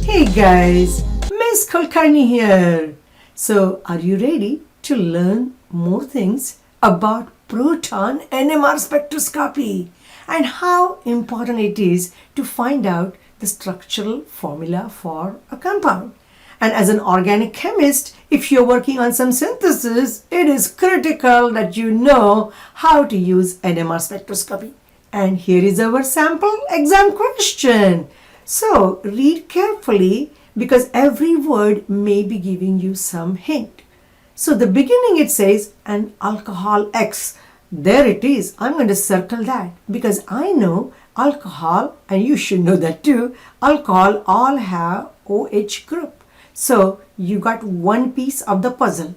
Hey guys, Miss Kulkarni here. So, are you ready to learn more things about Proton NMR Spectroscopy and how important it is to find out the structural formula for a compound? And as an organic chemist, if you're working on some synthesis, it is critical that you know how to use NMR spectroscopy. And here is our sample exam question. So read carefully because every word may be giving you some hint. So the beginning it says an alcohol X. There it is. I'm going to circle that because I know alcohol, and you should know that too, alcohol all have OH group. So you got one piece of the puzzle.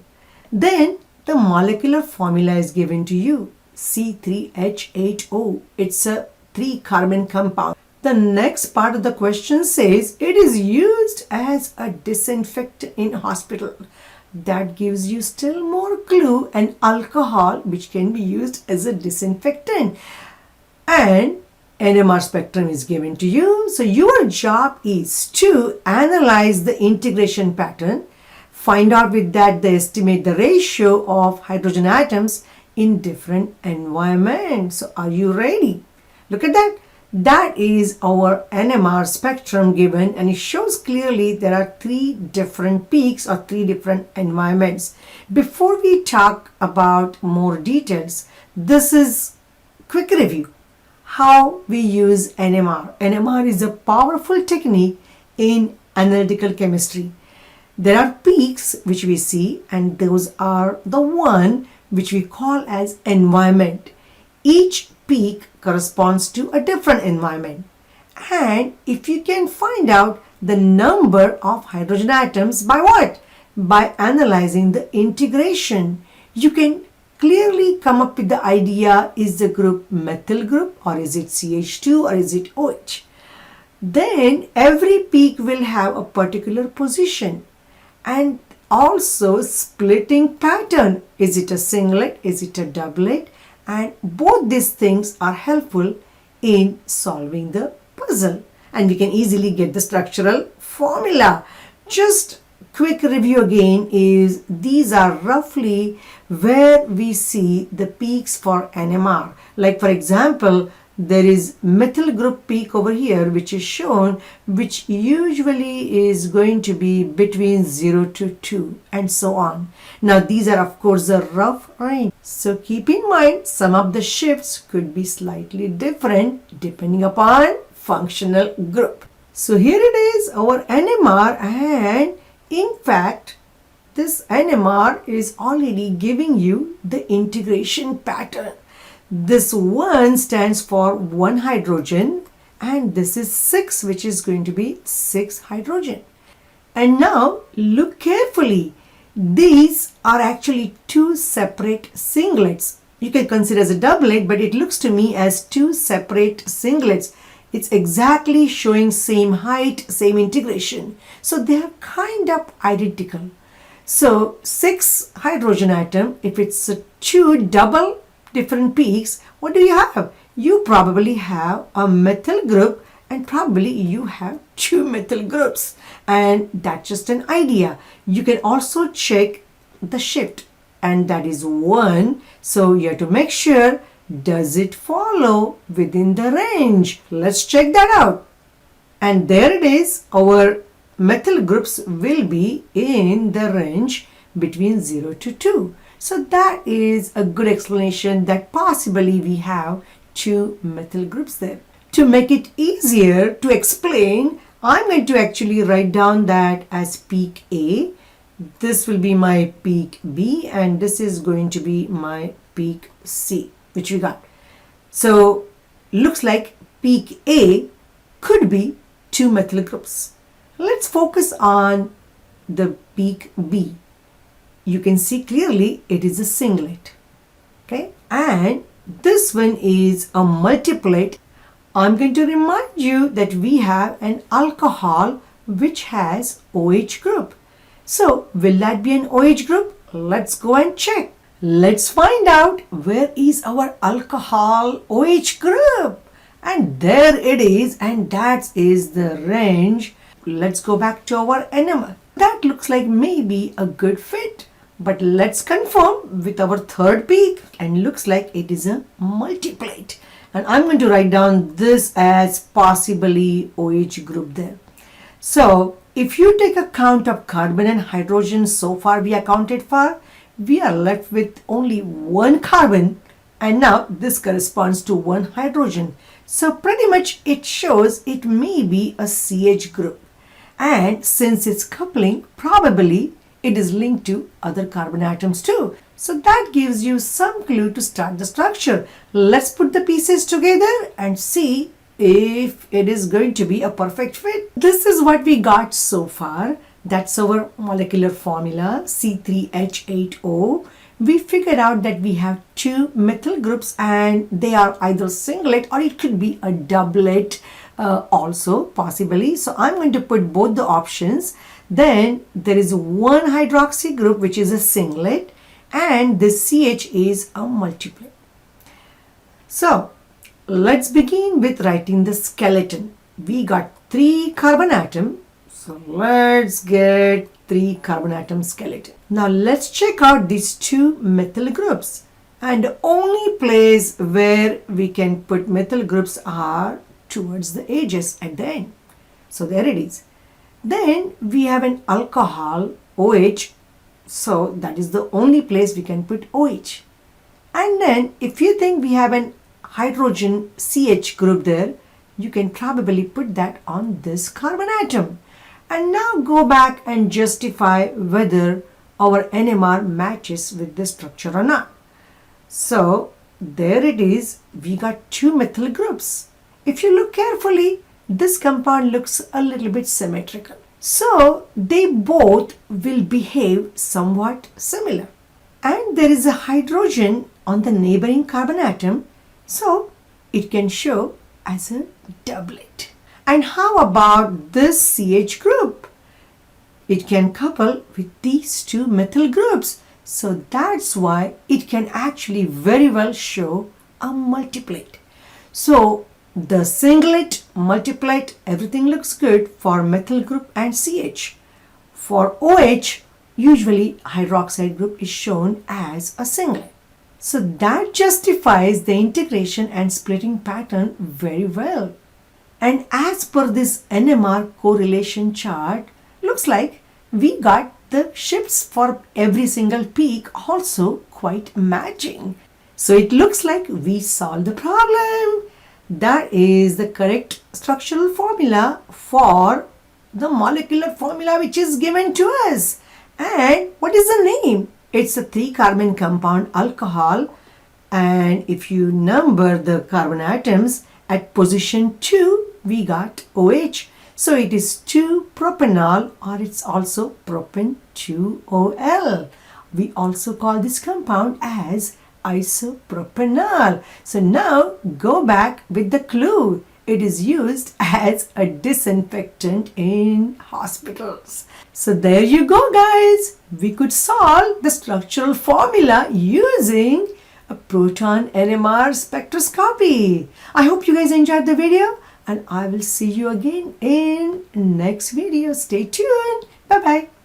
Then the molecular formula is given to you. C3H8O. It's a 3-carbon compound. The next part of the question says it is used as a disinfectant in hospital. That gives you still more clue, an alcohol which can be used as a disinfectant. And NMR spectrum is given to you. So your job is to analyze the integration pattern, find out with that they estimate the ratio of hydrogen atoms in different environments. So are you ready? Look at that. That is our NMR spectrum given, and it shows clearly there are 3 different peaks or 3 different environments. Before we talk about more details, this is quick review. How we use NMR. NMR is a powerful technique in analytical chemistry. There are peaks which we see, and those are the one which we call as environment. Each peak corresponds to a different environment. And if you can find out the number of hydrogen atoms by what? By analyzing the integration, you can clearly come up with the idea, is the group methyl group or is it CH2 or is it OH? Then every peak will have a particular position and also splitting pattern. Is it a singlet? Is it a doublet? And both these things are helpful in solving the puzzle. And we can easily get the structural formula. Just quick review again is these are roughly where we see the peaks for NMR. Like for example, there is methyl group peak over here which is shown, which usually is going to be between 0 to 2 and so on. Now these are of course a rough range. So keep in mind some of the shifts could be slightly different depending upon functional group. So here it is our NMR, and in fact this NMR is already giving you the integration pattern. This 1 stands for 1 hydrogen and this is 6, which is going to be 6 hydrogen. And now look carefully. These are actually 2 separate singlets. You can consider as a doublet, but it looks to me as 2 separate singlets. It's exactly showing same height, same integration. So they are kind of identical. So 6 hydrogen atom, if it's a 2 double different peaks, what do you have? You probably have a methyl group and probably you have 2 methyl groups, and that's just an idea. You can also check the shift, and that is 1. So you have to make sure, does it follow within the range? Let's check that out. And there it is. Our methyl groups will be in the range between 0 to 2. So that is a good explanation that possibly we have 2 methyl groups there. To make it easier to explain, I'm going to actually write down that as peak A. This will be my peak B, and this is going to be my peak C, which we got. So looks like peak A could be 2 methyl groups. Let's focus on the peak B. You can see clearly it is a singlet. Okay, and this one is a multiplet. I'm going to remind you that we have an alcohol which has OH group. So will that be an OH group? Let's go and check. Let's find out where is our alcohol OH group. And there it is, and that is the range let's go back to our NMR. That looks like maybe a good fit. But let's confirm with our third peak, and looks like it is a multiplate. And I'm going to write down this as possibly OH group there. So if you take a count of carbon and hydrogen so far we accounted for, we are left with only one carbon, and now this corresponds to one hydrogen. So pretty much it shows it may be a CH group. And since it's coupling, probably it is linked to other carbon atoms too. So that gives you some clue to start the structure. Let's put the pieces together and see if it is going to be a perfect fit. This is what we got so far. That's our molecular formula, C3H8O. We figured out that we have two methyl groups and they are either singlet or it could be a doublet also possibly. So I'm going to put both the options. Then there is one hydroxy group which is a singlet, and this CH is a multiplet. So let's begin with writing the skeleton. We got 3 carbon atom. So let's get 3 carbon atom skeleton. Now let's check out these 2 methyl groups. And the only place where we can put methyl groups are towards the edges at the end. So there it is. Then we have an alcohol, OH. So that is the only place we can put OH. And then if you think we have an hydrogen CH group there, you can probably put that on this carbon atom. And now go back and justify whether our NMR matches with the structure or not. So there it is. We got 2 methyl groups. If you look carefully, this compound looks a little bit symmetrical. So they both will behave somewhat similar. And there is a hydrogen on the neighboring carbon atom, so it can show as a doublet. And how about this CH group? It can couple with these 2 methyl groups. So that's why it can actually very well show a multiplate. So the singlet, multiplate, everything looks good for methyl group and CH. For OH, usually hydroxide group is shown as a singlet. So that justifies the integration and splitting pattern very well. And as per this NMR correlation chart, looks like we got the shifts for every single peak also quite matching. So it looks like we solved the problem. That is the correct structural formula for the molecular formula which is given to us. And what is the name? It's a 3 carbon compound alcohol. And if you number the carbon atoms at position 2, we got OH. So it is 2-propanol, or it's also propan 2OL. We also call this compound as isopropanol. So now go back with the clue. It is used as a disinfectant in hospitals. So there you go, guys. We could solve the structural formula using a proton NMR spectroscopy. I hope you guys enjoyed the video, and I will see you again in next video. Stay tuned. Bye-bye.